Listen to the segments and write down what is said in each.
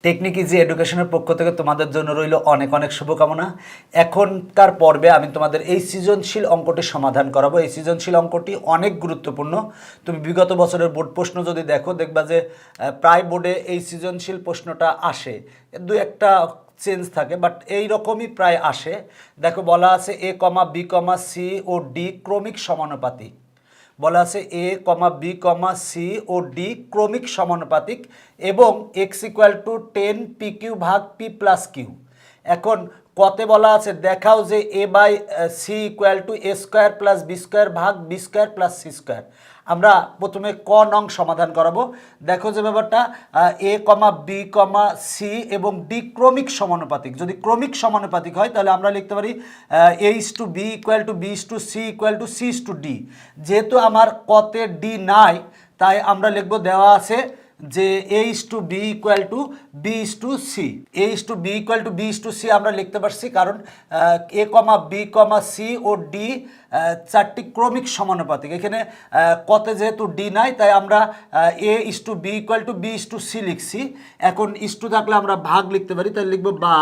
Technique easy এডুকেশনের পক্ষ থেকে তোমাদের জন্য রইল অনেক অনেক শুভকামনা। এখনকার পর্বে আমি তোমাদের এই সৃজনশীল অঙ্কটি সমাধান করাবো। এই সৃজনশীল অঙ্কটি অনেক গুরুত্বপূর্ণ। তুমি বিগত বছরের বোর্ড প্রশ্ন যদি দেখো, দেখবা যে প্রায় বোর্ডে এই সৃজনশীল প্রশ্নটা আসে, দু একটা চেঞ্জ থাকে, বাট এই রকমই প্রায় আসে। দেখো বলা আছে A comma B comma C ও ডি ক্রমিক সমানুপাতিক। বলা আছে A comma B comma C ও ডি ক্রমিক সমানুপাতিক এবং X equal to 10 P Q ভাগ পি প্লাস কিউ। এখন কতে বলা আছে দেখাও যে A by C equal to A square plus B square ভাগ B square plus C square. আমরা প্রথমে ক নং সমাধান করাবো। দেখো যে ব্যাপারটা A comma B comma C এবং ডি ক্রমিক সমানুপাতিক। যদি ক্রমিক সমানুপাতিক হয় তাহলে আমরা লিখতে পারি A is to B equal to B is to C equal to C is to D. যেহেতু আমার কতে ডি নাই, তাই আমরা লিখবো দেওয়া আছে যে A is to B equal to B is to C. A is to B equal to B is to C আমরা লিখতে পারছি কারণ A comma B comma C ও ডি চারটি ক্রমিক সমানুপাতিক। এখানে কতে যেহেতু ডি নাই, তাই আমরা A is to B equal to B is to C লিখছি। এখন ইস টু থাকলে আমরা ভাগ লিখতে পারি, তাহলে লিখবো বা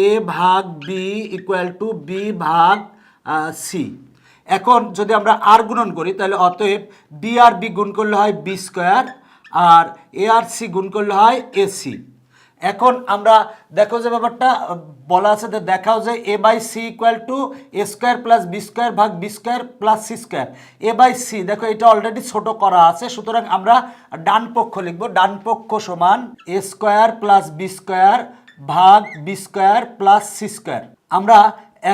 এ ভাগ বি ইকুয়াল টু বি ভাগ সি। এখন যদি আমরা আর গুণন করি তাহলে অতএব বি আর বি গুণ করলে হয় বি স্কোয়ার, আর এ আর সি গুণ করলে হয় এসি। এখন আমরা দেখো যে ব্যাপারটা বলা আছে যে দেখাও যে A by C equal to A square plus B square ভাগ B square plus C square. A by C দেখো এটা অলরেডি ছোট করা আছে, সুতরাং আমরা ডান পক্ষ লিখবো। ডান পক্ষ সমান A square plus B square ভাগ B square plus C square. আমরা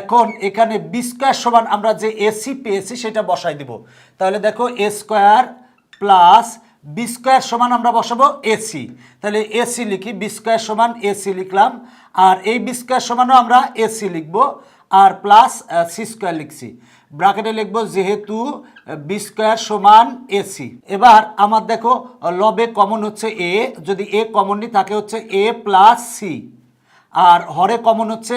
এখন এখানে বি স্কোয়ার সমান আমরা যে এসি পেয়েছি সেটা বসাই দিব। তাহলে দেখো এ স্কোয়ার প্লাস বি স্কোয়ার সমান আমরা বসাবো এসি। তাহলে এসি লিখি, বি স্কোয়ার সমান এসি লিখলাম, আর এই বি স্কোয়ার সমানও আমরা এসি লিখবো, আর প্লাস সি স্কোয়ার লিখছি। ব্র্যাকেটে লিখবো যেহেতু বি স্কোয়ার সমান এসি। এবার আমার দেখো লবে কমন হচ্ছে এ, যদি এ কমন নিই থাকে হচ্ছে এ প্লাস সি, আর হরে কমন হচ্ছে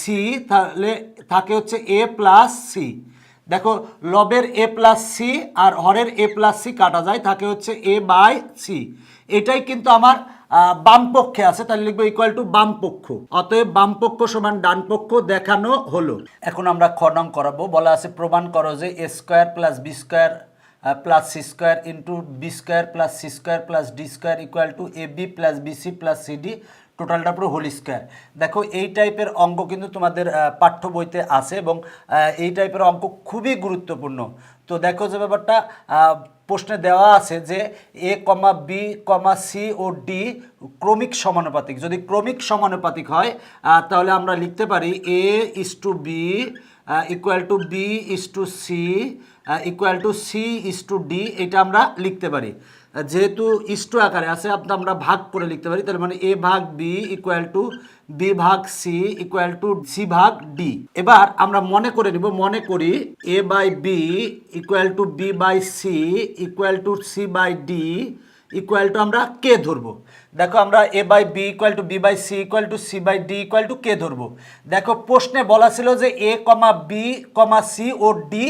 সি, তাহলে থাকে হচ্ছে এ প্লাস সি। দেখো লবের এ প্লাস সি আর হরের এ প্লাস সি কাটা যায়, থাকে হচ্ছে এ বাই সি। এটাই কিন্তু আমার বাম পক্ষে আছে, তাহলে লিখবো ইকুয়াল টু বাম পক্ষ। অতএব বাম পক্ষ সমান ডান পক্ষ দেখানো হলো। এখন আমরা খ নং করাবো। বলা আছে প্রমাণ করো যে A square plus B square plus C square into B square plus C square plus D square equal to A B plus BC plus CD টোটালটা পুরো হোল স্কোয়ার। দেখো এই টাইপের অঙ্ক কিন্তু তোমাদের পাঠ্য বইতে আছে এবং এই টাইপের অঙ্ক খুবই গুরুত্বপূর্ণ। তো দেখো যে ব্যাপারটা প্রশ্নে দেওয়া আছে যে A comma B comma C ও ডি ক্রমিক সমানুপাতিক। যদি ক্রমিক সমানুপাতিক হয় তাহলে আমরা লিখতে পারি A is to B equal to B is to C equal to C is to D. এটা আমরা লিখতে পারি, যেহেতু ইস্টু আকারে আছে আমরা ভাগ করে লিখতে পারি। তার মানে এ ভাগ বি ইকুয়াল টু বি ভাগ সি ইকুয়াল টু সি ভাগ ডি। এবার আমরা মনে করে নিব, মনে করি A by B equal to B by C equal to C by D equal to আমরা কে ধরবো। দেখো আমরা A by B equal to B by C equal to C by D equal to K ধরবো। দেখো প্রশ্নে বলা ছিল যে A comma B comma C ও ডি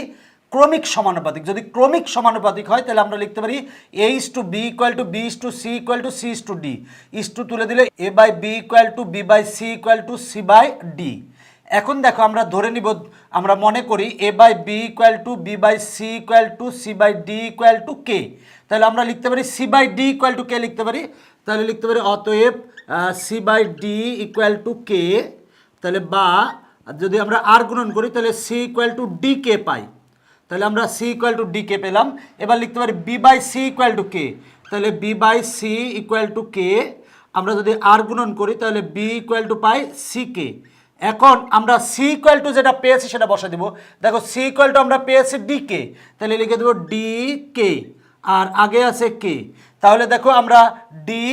ক্রমিক সমানুপাতিক। যদি ক্রমিক সমানুপাতিক হয় তাহলে আমরা লিখতে পারি A is to B equal to B is to C equal to C is to D. Is to তুলে দিলে A by B equal to B by C equal to C by D. এখন দেখো আমরা ধরে নিব, আমরা মনে করি A by B equal to B by C equal to C by D equal to K. তাহলে আমরা লিখতে পারি C by D equal to কে লিখতে পারি। তাহলে লিখতে পারি অতএব C by D equal to K. তাহলে বা যদি আমরা আর গুণন করি তাহলে C equal to D K পাই। তাহলে আমরা C equal to D K পেলাম। এবার লিখতে পারি B by C equal to K. তাহলে B by C equal to K. আমরা যদি আর গুণন করি তাহলে বি ইকুয়াল টু পাই সি কে। এখন আমরা সি ইকুয়াল টু যেটা পেয়েছি সেটা বসা দিব। দেখো সি ইকুয়াল টু আমরা পেয়েছি ডি কে, তাহলে লিখে দেবো ডি কে, আর আগে আছে কে। তাহলে দেখো আমরা ডি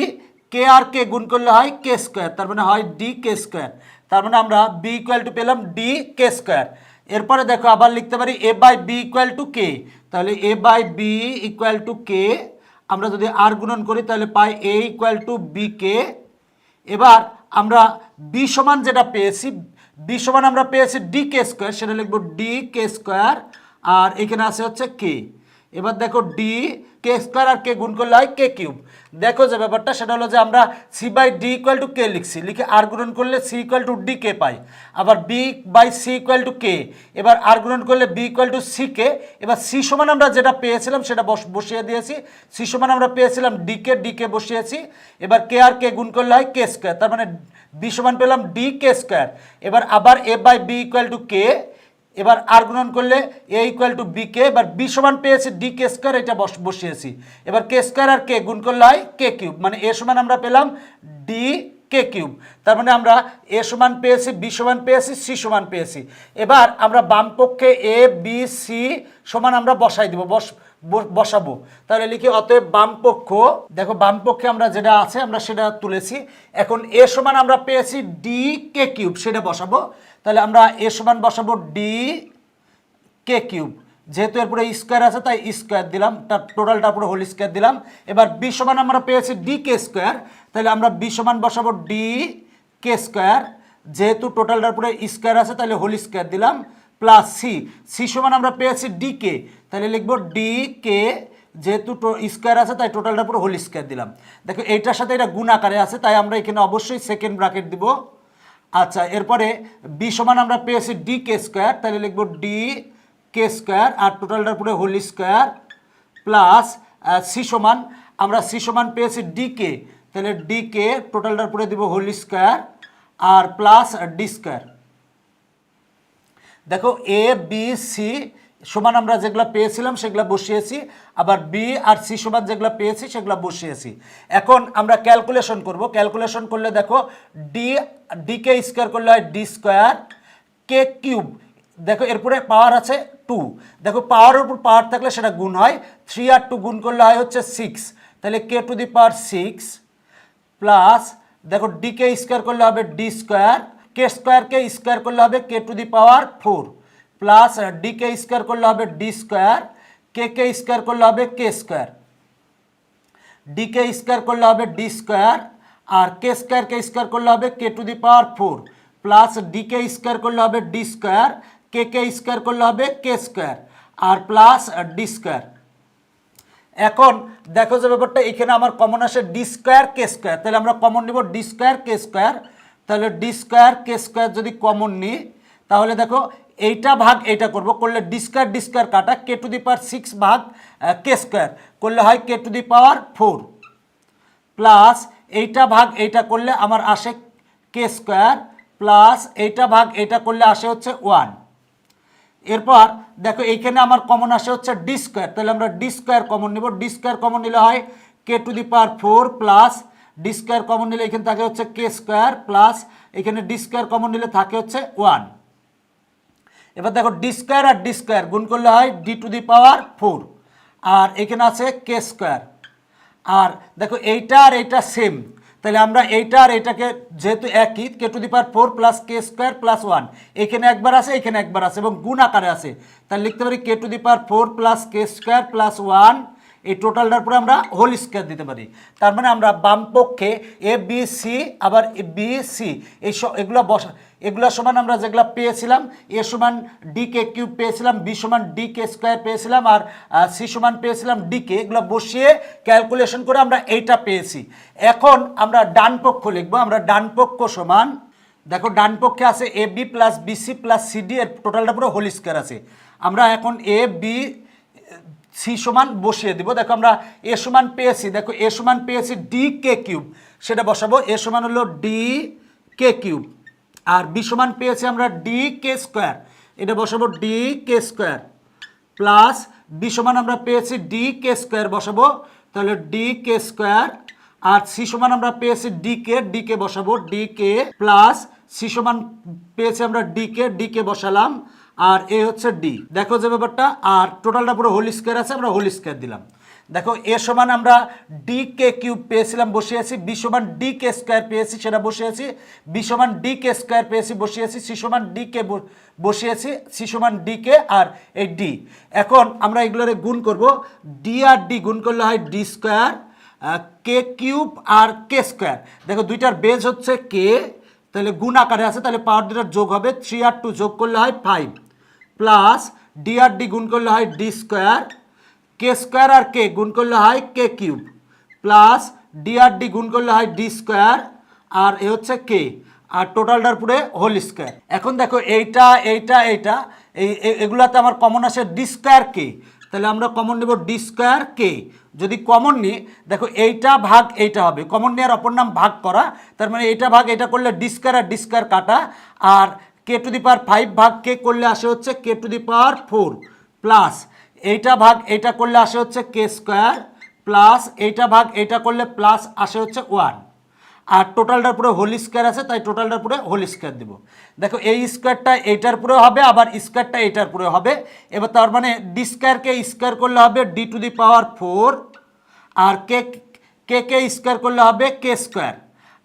কে আর কে গুণ করলে হয় কে স্কোয়ার, তার মানে হয় ডি কে স্কোয়ার। তার মানে আমরা বি ইকুয়াল টু পেলাম ডি কে স্কোয়ার। এরপরে দেখো আবার লিখতে পারি A by B equal to K. তাহলে এ by B equal to K. আমরা যদি আর গুণন করি তাহলে পাই এ ইকুয়াল টু বি কে। এবার আমরা বি সমান যেটা পেয়েছি, বি সমান আমরা পেয়েছি ডি কে স্কোয়ার, সেটা লিখবো ডি কে স্কোয়ার, আর এখানে আছে হচ্ছে কে। এবার দেখো ডি কে স্কোয়ার আর কে গুণ করলে হয় কে কিউব। দেখো যে ব্যাপারটা সেটা হলো যে আমরা C by D equal to K লিখছি, লিখে আর গুণন করলে C equal to D K পাই, আবার B by C equal to K, এবার আর গুণন করলে B equal to C K. এবার সি সমান আমরা যেটা পেয়েছিলাম সেটা বসিয়ে দিয়েছি, সি সমান আমরা পেয়েছিলাম ডি কে বসিয়েছি, এবার কে আর কে গুণ করলে হয় কে স্কোয়ার, তার মানে বি সমান পেলাম ডি কে স্কোয়ার। এবার আবার এ by B equal to K, এবার আর গুণন করলে এ ইকুয়াল টু বি কে, এবার বি সমান পেয়েছি ডি কে স্কোয়ার, এটা বসিয়েছি, এবার কে স্কোয়ার আর কে গুণ করলে হয় কে কিউব, মানে এ সমান আমরা পেলাম ডি কে কিউব। তার মানে আমরা এ সমান পেয়েছি, বি সমান পেয়েছি, সি সমান পেয়েছি। এবার আমরা বাম পক্ষে এ বি সি সমান আমরা বসাই দিব, বসাবো, তাহলে লিখি অতএব বাম পক্ষ, দেখো বাম পক্ষে আমরা যেটা আছে আমরা সেটা তুলেছি। এখন এ সমান আমরা পেয়েছি ডি কে কিউব, সেটা বসাবো, তাহলে আমরা এ সমান বসাবো ডি কে কিউব, যেহেতু এরপরে স্কোয়ার আছে তাই স্কোয়ার দিলাম, তার টোটালটা পুরো হোল স্কোয়ার দিলাম। এবার বি সমান আমরা পেয়েছি ডি কে স্কোয়ার, তাহলে আমরা বি সমান বসাবো ডি কে স্কোয়ার, যেহেতু টোটালটার পুরো স্কোয়ার আছে তাহলে হোল স্কোয়ার দিলাম, প্লাস সি, সি সমান আমরা পেয়েছি ডি কে, তাহলে লিখবো ডি কে, যেহেতু স্কোয়ার আছে তাই টোটালটা পুরো হোল স্কোয়ার দিলাম। দেখো এইটার সাথে এটা গুণ আকারে আছে তাই আমরা এখানে অবশ্যই সেকেন্ড ব্র্যাকেট দিব। আচ্ছা, এরপরে বি সমান আমরা পেয়েছি ডি কে স্কোয়ার, তাহলে লিখবো ডি কে স্কোয়ার আর টোটালটার পুরো হোল স্কোয়ার, প্লাস সি সমান আমরা সি সমান পেয়েছি ডি কে, তাহলে ডি কে টোটালটার পুরো দিব হোল স্কোয়ার আর প্লাস ডি স্কোয়ার। দেখো এ বি সি সমান আমরা যেগুলো পেয়েছিলাম সেগুলো বসিয়েছি, আবার বি আর সি সমান যেগুলো পেয়েছি সেগুলো বসিয়েছি। এখন আমরা ক্যালকুলেশন করব, ক্যালকুলেশন করলে দেখো ডি কে স্কোয়ার করলে হয় ডি স্কোয়ার কে কিউব, দেখো এরপরে পাওয়ার আছে 2, দেখো পাওয়ারের উপর পাওয়ার থাকলে সেটা গুণ হয়, 3 আর 2 গুণ করলে হয় হচ্ছে 6, তাহলে K to the power 6 plus দেখো ডি কে স্কোয়ার করলে হবে ডি স্কোয়ার, কে স্কোয়ারকে স্কোয়ার করলে হবে K to the power 4, plus D K square করলে হবে ডি স্কোয়ার, কে স্কোয়ার করলে হবে K square, D K square করলে হবে ডি স্কোয়ার আর কে স্কোয়ার করলে হবে K to the power 4, plus D K square করলে হবে ডি স্কোয়ার, কে স্কোয়ার করলে হবে কে স্কোয়ার আর প্লাস ডি স্কোয়ার। এখন দেখো যে ব্যাপারটা এখানে আমার কমন আসে ডি স্কোয়ার কে স্কোয়ার, তাহলে আমরা কমন নিব ডি স্কোয়ার কে স্কোয়ার, তাহলে ডি স্কোয়ার কে স্কোয়ার যদি কমন নিই তাহলে দেখো এইটা ভাগ এইটা করব, করলে ডি স্কোয়ার কাটা, কে টু দি পাওয়ার 6 ভাগ কে স্কোয়ার করলে হয় K to the power 4, plus এইটা ভাগ এইটা করলে আমার আসে কে স্কোয়ার, প্লাস এইটা ভাগ এইটা করলে আসে হচ্ছে 1। এরপর দেখো এইখানে আমার কমন আসে হচ্ছে ডি স্কোয়ার, তাহলে আমরা ডি স্কোয়ার কমন নেব, ডি স্কোয়ার কমন নিলে হয় K to the power 4 plus D square common নিলে এখানে থাকে হচ্ছে কে স্কোয়ার, প্লাস এখানে ডি স্কোয়ার কমন নিলে থাকে হচ্ছে 1। এবার দেখো ডি স্কোয়ার আর ডি স্কোয়ার গুণ করলে হয় ডি টু দি পাওয়ার 4 আর এখানে আছে কে স্কোয়ার, আর দেখো এইটা আর এইটা সেম, তাহলে আমরা এইটা আর এইটাকে যেহেতু একই K to the power 4 plus K square plus 1, এখানে একবার আছে এখানে একবার আছে এবং গুণ আকারে আছে, তাহলে লিখতে পারি K to the power 4 plus K square plus 1, এই টোটালটার পরে আমরা হোল স্কোয়ার দিতে পারি। তার মানে আমরা বাম পক্ষে এ বি সি আবার বি সি এই এগুলো সমান আমরা যেগুলো পেয়েছিলাম, এ সমান ডি কে কিউব পেয়েছিলাম, বি সমান ডি কে স্কোয়ার পেয়েছিলাম আর সি সমান পেয়েছিলাম ডি কে, এগুলো বসিয়ে ক্যালকুলেশন করে আমরা এইটা পেয়েছি। এখন আমরা ডান পক্ষ লিখবো, আমরা ডান পক্ষ সমান দেখো ডান পক্ষে আছে A B plus BC plus CD, এর টোটালটা পুরো হোল স্কোয়ার আছে, আমরা এখন এ বি সি সমান বসিয়ে দিব। দেখো আমরা এ সমান পেয়েছি, দেখো এ সমান পেয়েছি ডি কে কিউব, সেটা বসাবো, এ সমান হলো ডি কে কিউব, আর বি সমান পেয়েছি আমরা ডি কে স্কোয়ার, এটা বসাবো D K square, plus B সমান আমরা পেয়েছি ডি কে স্কোয়ার বসাবো, তাহলে ডি কে স্কোয়ার, আর সি সমান আমরা পেয়েছি ডি কে বসাবো ডি কে, প্লাস সি সমান পেয়েছি আমরা ডি কে বসালাম আর এ হচ্ছে ডি। দেখো যে ব্যাপারটা, আর টোটালটা পুরো হোল স্কোয়ার আছে, আমরা হোল স্কোয়ার দিলাম। দেখো এ সমান আমরা ডি কে কিউব পেয়েছিলাম বসিয়েছি, বি সমান ডি কে স্কোয়ার পেয়েছি সেটা বসিয়েছি, বি সমান ডি কে স্কোয়ার পেয়েছি বসিয়েছি, সি সমান ডি কে বসিয়েছি, সি সমান ডি কে আর এই ডি। এখন আমরা এগুলোরে গুণ করব, ডি আর ডি গুণ করলে হয় ডি স্কোয়ার কে কিউব আর কে স্কোয়ার, দেখো দুইটার বেজ হচ্ছে কে, তাহলে গুণ আকারে আছে, তাহলে পাওয়ার দুটার যোগ হবে, 3 আর 2 যোগ করলে হয় 5, প্লাস ডি আর ডি গুণ করলে হয় ডি স্কোয়ার কে স্কোয়ার আর কে গুণ করলে হয় কে কিউব প্লাস ডি আর ডি গুণ করলে হয় ডি স্কোয়ার আর এ হচ্ছে কে আর টোটালটার পুরে হোল স্কোয়ার। এখন দেখো এইটা এইটা এইটা এগুলাতে আমার কমন আসে ডি স্কোয়ার কে, তাহলে আমরা কমন নেব ডি স্কোয়ার কে। যদি কমন নিই দেখো এইটা ভাগ এইটা হবে, কমন নেওয়ার অপর নাম ভাগ করা, তার মানে এইটা ভাগ এটা করলে ডি স্কোয়ার আর ডি স্কোয়ার কাটা, আর কে টু দি পাওয়ার 5 ভাগ কে করলে আসে হচ্ছে কে টু দি পাওয়ার 4 প্লাস এইটা ভাগ এইটা করলে আসে হচ্ছে কে স্কোয়ার প্লাস এইটা ভাগ এইটা করলে প্লাস আসে হচ্ছে 1 আর টোটালটার পুরো হোল স্কোয়ার আছে তাই টোটালটার পুরো হোল স্কোয়ার দেবো। দেখো এই স্কোয়ারটা এইটার পুরো হবে আবার স্কোয়ারটা এইটার পুরো হবে, এবার তার মানে ডি স্কোয়ারকে স্কোয়ার করলে হবে ডি টু দি পাওয়ার 4 আর কে কে কে স্কোয়ার করলে হবে কে স্কোয়ার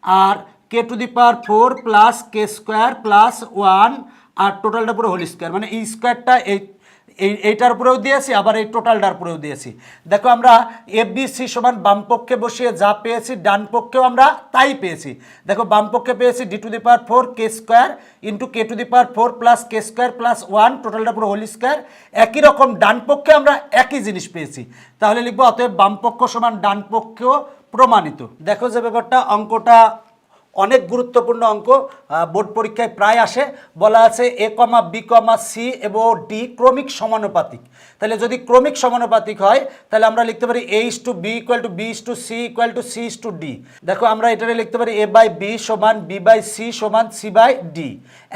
আর K to the power 4 plus K square plus 1 আর টোটালটা পুরো হোল স্কোয়ার, মানে এই স্কোয়ারটা এইটার উপরেও দিয়েছি আবার এই টোটালটার উপরেও দিয়েছি। দেখো আমরা এবিসি সমান বাম পক্ষে বসিয়ে যা পেয়েছি ডান পক্ষেও আমরা তাই পেয়েছি। দেখো বাম পক্ষে পেয়েছি D to the power 4 K square into k to the power 4 plus K square plus 1 টোটালটা পুরো হোল স্কোয়ার। একই রকম ডান পক্ষে আমরা একই জিনিস পেয়েছি, তাহলে লিখবো অতএব বাম পক্ষ সমান ডান পক্ষেও প্রমাণিত। দেখো যে ব্যাপারটা অঙ্কটা অনেক গুরুত্বপূর্ণ অঙ্ক, বোর্ড পরীক্ষায় প্রায় আসে, বলা আছে A comma B comma C এবং ডি ক্রমিক সমানুপাতিক। তাহলে যদি ক্রমিক সমানুপাতিক হয় তাহলে আমরা লিখতে পারি A is to B equal to B is to C equal to C is to D. দেখো আমরা এটারে লিখতে পারি এ বাই বি সমান বি বাই সি সমান সি বাই ডি।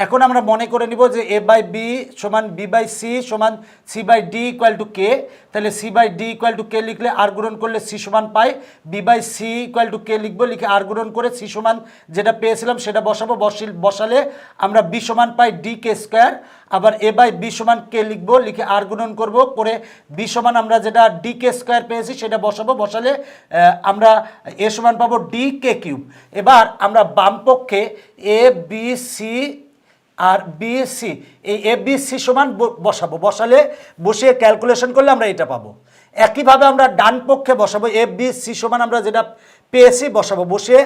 এখন আমরা মনে করে নিব যে এ বাই বি সমান বি বাই সি সমান C by D equal to K, তাহলে C by D equal to K লিখলে আর গুণন করলে সি সমান পাই, B by C equal to K লিখবো, লিখে আর গুণন করে সি সমান যেটা পেয়েছিলাম সেটা বসাবো, বসালে আমরা বি সমান পাই ডি কে স্কোয়ার, আবার এ বাই বি সমান কে লিখবো, লিখে আর গুণন করবো করে বি সমান আমরা যেটা ডি কে স্কোয়ার পেয়েছি সেটা বসাবো, বসালে আমরা এ সমান পাবো ডি কে কিউব। এবার আমরা বাম পক্ষে A B C R B C এই এ বি সি সমান বসাবো, বসালে বসিয়ে ক্যালকুলেশন করলে আমরা এটা পাবো। একইভাবে আমরা ডান পক্ষে বসাবো এ বি সি সমান আমরা যেটা পেয়েছি বসাবো, বসিয়ে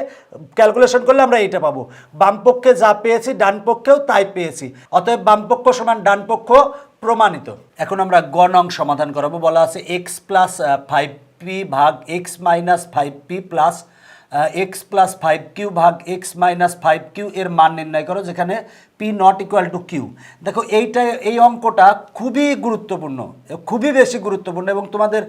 ক্যালকুলেশন করলে আমরা এইটা পাবো। বাম পক্ষে যা পেয়েছি ডান পক্ষেও তাই পেয়েছি, অতএব বাম পক্ষ সমান ডান পক্ষ প্রমাণিত। এখন আমরা গ নং সমাধান করাবো, বলা আছে এক্স প্লাস 5p ভাগ x minus 5p plus x plus 5q ভাগ এক্স মাইনাস 5q এর মান নির্ণয় করো যেখানে P not equal to Q. দেখো এই অঙ্কটা খুবই গুরুত্বপূর্ণ, খুবই বেশি গুরুত্বপূর্ণ এবং তোমাদের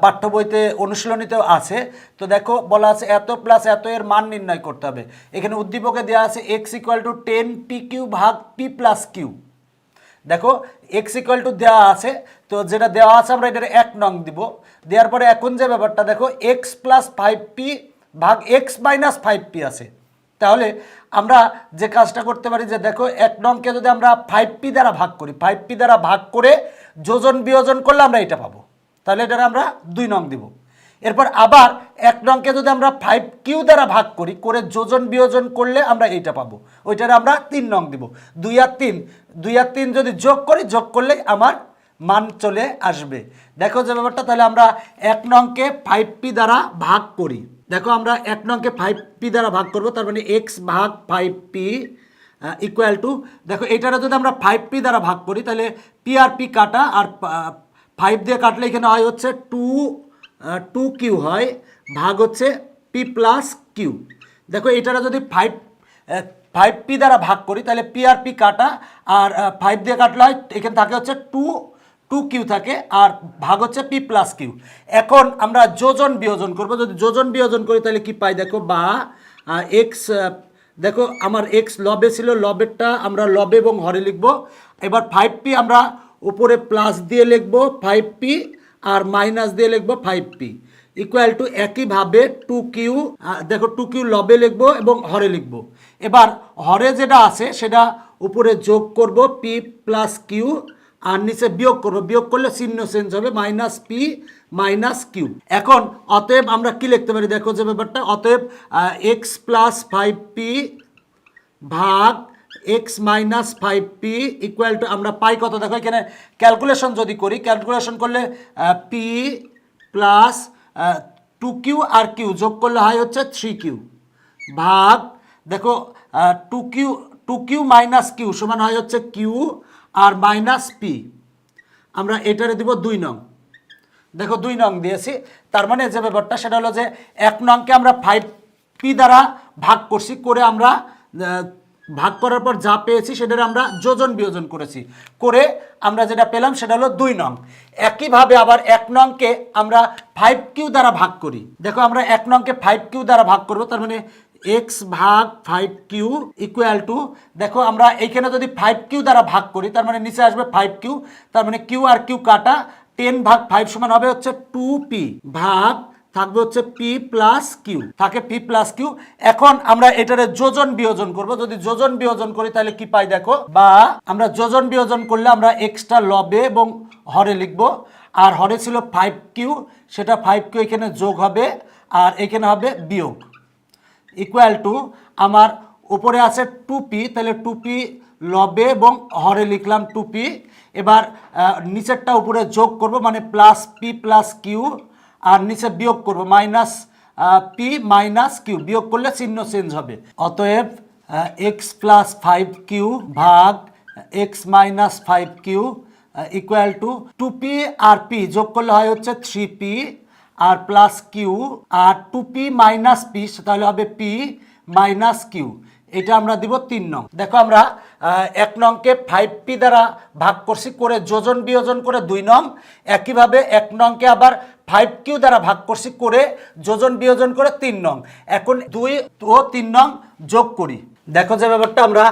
পাঠ্য বইতে অনুশীলনীতেও আছে। তো দেখো বলা আছে এত প্লাস এত এর মান নির্ণয় করতে হবে। এখানে উদ্দীপকে দেওয়া আছে এক্স ইকুয়াল টু 10pq ভাগ p প্লাস কিউ। দেখো এক্স ইকুয়াল টু দেওয়া আছে, তো যেটা দেওয়া আছে আমরা এটার 1 নং দিব, দেওয়ার পরে এখন যে ব্যাপারটা দেখো এক্স প্লাস 5p ভাগ এক্স মাইনাস 5p আছে, তাহলে আমরা যে কাজটা করতে পারি যে দেখো 1 নংকে যদি আমরা 5p দ্বারা ভাগ করি, 5p দ্বারা ভাগ করে যোজন বিয়োজন করলে আমরা এটা পাবো, তাহলে এটার আমরা 2 নং দিব। এরপর আবার 1 নংকে যদি আমরা 5q দ্বারা ভাগ করি, করে যোজন বিয়োজন করলে আমরা এইটা পাবো, ওইটার আমরা 3 নং দিব। 2 আর 3 যদি যোগ করি, যোগ করলে আমার মান চলে আসবে। দেখো যে ব্যাপারটা, তাহলে আমরা 1 নংকে 5p দ্বারা ভাগ করি, দেখো আমরা 1 নংকে 5p দ্বারা ভাগ করব, তার মানে x ভাগ 5p ইকুয়াল টু, দেখো এটারা যদি আমরা 5p দ্বারা ভাগ করি তাহলে p আর p কাটা, আর 5 দিয়ে কাটলে এখানে হয় হচ্ছে 2q হয়, ভাগ হচ্ছে p প্লাস কিউ। দেখো এটারা যদি 5p দ্বারা ভাগ করি তাহলে p আর p কাটা, আর 5 দিয়ে কাটলে হয় এখানে থাকে হচ্ছে 2q থাকে, আর ভাগ হচ্ছে p প্লাস কিউ। এখন আমরা যোজন বিয়োজন করব, যদি যোজন বিয়োজন করি তাহলে কি পাই দেখো, বা এক্স, দেখো আমার এক্স লবে ছিল, লবেরটা আমরা লবে এবং হরে লিখব। এবার 5p আমরা উপরে প্লাস দিয়ে লিখব 5p আর মাইনাস দিয়ে লিখব 5p ইকুয়াল টু একইভাবে 2q, দেখো 2q লবে লিখব এবং হরে লিখব। এবার হরে যেটা আছে সেটা উপরে যোগ করব p প্লাস কিউ, আর নিচে বিয়োগ করবো, বিয়োগ করলে চিহ্ন চেঞ্জ হবে, মাইনাস পি মাইনাস কিউ। এখন অতএব আমরা কি লিখতে পারি দেখো যে ব্যাপারটা, অতএব এক্স প্লাস 5p ভাগ x minus 5p equal to আমরা পাই কত, দেখো এখানে ক্যালকুলেশন যদি করি, ক্যালকুলেশন করলে p প্লাস 2q আর কিউ যোগ করলে হয় হচ্ছে 3q ভাগ, দেখো 2q মাইনাস কিউ সমান হয় হচ্ছে কিউ আর মাইনাস পি, আমরা এটারে দিব 2 নং। দেখো 2 নং দিয়েছি, তার মানে যে ব্যাপারটা সেটা হলো যে 1 নংকে আমরা 5p দ্বারা ভাগ করছি, করে আমরা ভাগ করার পর যা পেয়েছি সেটার আমরা যোজন বিয়োজন করেছি, করে আমরা যেটা পেলাম সেটা হলো 2 নং। একইভাবে আবার 1 নংকে আমরা 5q দ্বারা ভাগ করি। দেখো আমরা 1 নংকে 5q দ্বারা ভাগ করব, তার মানে x ভাগ 5q ইকুয়াল টু, দেখো আমরা এইখানে যদি 5q দ্বারা ভাগ করি তার মানে নিচে আসবে 5q, তার মানে q আর q কাটা, 10 ভাগ 5 সমান হবে হচ্ছে 2p, ভাগ থাকবে হচ্ছে p প্লাস কিউ, থাকে p প্লাস কিউ। এখন আমরা এটারে যোজন বিয়োজন করব, যদি যোজন বিয়োজন করি তাহলে কি পাই দেখো, বা আমরা যোজন বিয়োজন করলে আমরা এক্সটা লবে এবং হরে লিখব, আর হরে ছিল 5q, সেটা 5q এখানে যোগ হবে আর এখানে হবে বিয়োগ, ইকুয়াল টু আমার উপরে আছে 2p, তাহলে 2p লবে এবং হরে লিখলাম 2p। এবার নিচেরটা উপরে যোগ করব, মানে প্লাস p প্লাস কিউ, আর নিচে বিয়োগ করব মাইনাস p মাইনাস কিউ, বিয়োগ করলে চিহ্ন চেঞ্জ হবে। অতএব x প্লাস 5q ভাগ x minus 5q equal to 2p আর p যোগ করলে হয় হচ্ছে 3p আর প্লাস কিউ, আর 2p মাইনাস p তাহলে হবে p মাইনাস কিউ। এটা আমরা দিব 3 নং। দেখো আমরা 1 নংকে 5p দ্বারা ভাগ করছি, করে যোজন বিয়োজন করে 2 নং। একইভাবে 1 নংকে আবার 5q দ্বারা ভাগ করছি, করে যোজন বিয়োজন করে 3 নং। এখন 2 ও 3 নং যোগ করি। দেখো যে ব্যাপারটা আমরা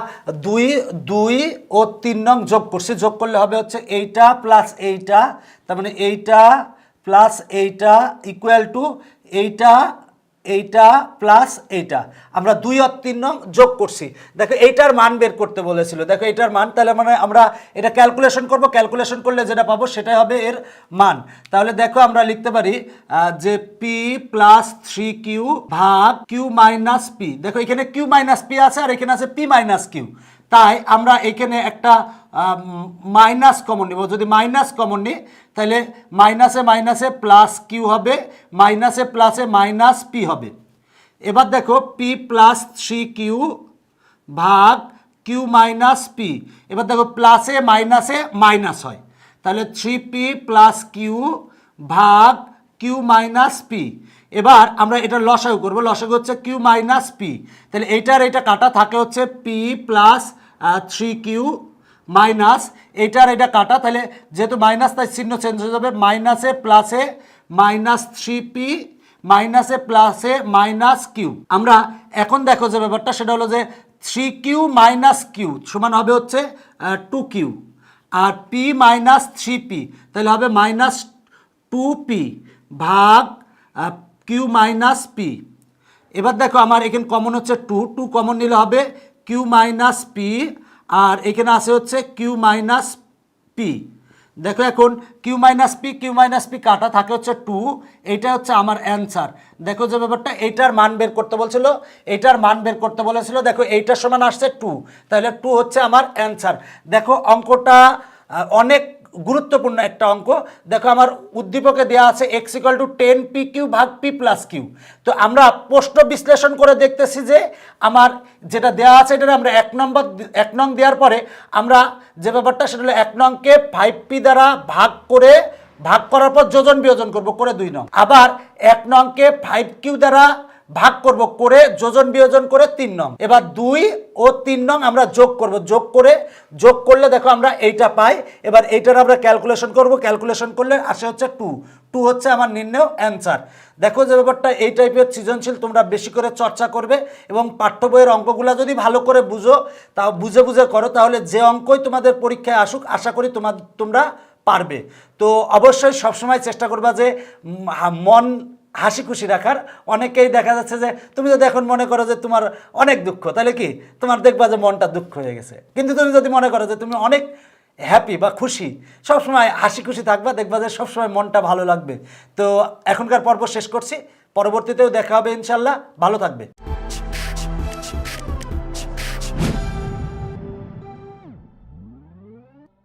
2 ও 3 নং যোগ করছি, যোগ করলে হবে হচ্ছে এইটা প্লাস এইটা, তার মানে এইটা প্লাস এইটা ইকুয়াল টু এইটা প্লাস এইটা। আমরা 2 আর 3 নং যোগ করছি। দেখো এইটার মান বের করতে বলেছিল, দেখো এইটার মান, তাহলে মানে আমরা এটা ক্যালকুলেশন করব, ক্যালকুলেশন করলে যেটা পাবো সেটাই হবে এর মান। তাহলে দেখো আমরা লিখতে পারি যে p প্লাস 3q ভাগ q মাইনাস p। দেখো এখানে q মাইনাস p আছে আর এখানে আছে p মাইনাস q, তাই আমরা এখানে একটা মাইনাস কমন নিব। যদি মাইনাস কমন নিই তাহলে মাইনাসে মাইনাসে প্লাস কিউ হবে, মাইনাসে প্লাসে মাইনাস পি হবে। এবার দেখো পি প্লাস 3q ভাগ কিউ মাইনাস পি। এবার দেখো প্লাসে মাইনাসে মাইনাস হয়, তাহলে 3p প্লাস কিউ ভাগ কিউ মাইনাস পি। এবার আমরা এটা লসাগু করবো, লসাগু হচ্ছে কিউ মাইনাস পি, তাহলে এইটার এটা কাটা, থাকে হচ্ছে পি প্লাস 3q মাইনাস এইটার এটা কাটা, তাহলে যেহেতু মাইনাস তাই চিহ্ন চেঞ্জ হয়ে যাবে, মাইনাসে প্লাসে মাইনাস 3p মাইনাসে প্লাসে মাইনাস কিউ। আমরা এখন দেখো যে ব্যাপারটা সেটা হলো যে 3q মাইনাস কিউ সমান হবে হচ্ছে 2q, আর p মাইনাস 3p তাহলে হবে মাইনাস 2p ভাগ কিউ মাইনাস পি। এবার দেখো আমার এখানে কমন হচ্ছে 2 কমন নিলে হবে কিউ মাইনাস পি, আর এখানে আছে হচ্ছে কিউ মাইনাস পি। দেখো এখন কিউ মাইনাস পি কাটা, থাকে হচ্ছে 2, এইটা হচ্ছে আমার অ্যান্সার। দেখো যে ব্যাপারটা এইটার মান বের করতে বলছিল, এইটার মান বের করতে বলেছিল, দেখো এইটার সমান আসছে 2, তাহলে 2 হচ্ছে আমার অ্যান্সার। দেখো অঙ্কটা অনেক গুরুত্বপূর্ণ একটা অঙ্ক। দেখো আমার উদ্দীপকে দেওয়া আছে x = 10pq ভাগ p প্লাস কিউ। তো আমরা প্রশ্ন বিশ্লেষণ করে দেখতেছি যে আমার যেটা দেওয়া আছে এটা আমরা 1 নং দেওয়ার পরে আমরা যে ব্যাপারটা সেটা হলো 1 নংকে 5p দ্বারা ভাগ করার পর যোজন বিয়োজন করব, করে 2 নং। আবার 1 নংকে 5q দ্বারা ভাগ করব, করে যোজন বিয়োজন করে 3 নং। এবার 2 ও 3 নং আমরা যোগ করব, যোগ করলে দেখো আমরা এইটা পাই। এবার এইটার আমরা ক্যালকুলেশন করব, ক্যালকুলেশন করলে আসে হচ্ছে 2 হচ্ছে আমার নির্ণয় অ্যান্সার। দেখো যে ব্যাপারটা এই টাইপের সৃজনশীল তোমরা বেশি করে চর্চা করবে, এবং পাঠ্য বইয়ের অঙ্কগুলো যদি ভালো করে বুঝো, তাও বুঝে করো, তাহলে যে অঙ্কই তোমাদের পরীক্ষায় আসুক আশা করি তোমরা পারবে। তো অবশ্যই সবসময় চেষ্টা করবা যে মন হাসি খুশি রাখার। অনেকেই দেখা যাচ্ছে যে তুমি যদি এখন মনে করো যে তোমার অনেক দুঃখ, তাহলে কি তোমার দেখবা যে মনটা দুঃখ হয়ে গেছে। কিন্তু তুমি যদি মনে করো যে তুমি অনেক হ্যাপি বা খুশি, সবসময় হাসি খুশি থাকবা, দেখবা যে সবসময় মনটা ভালো লাগবে। তো এখনকার পর্ব শেষ করছি, পরবর্তীতেও দেখা হবে ইনশাল্লাহ। ভালো থাকবে।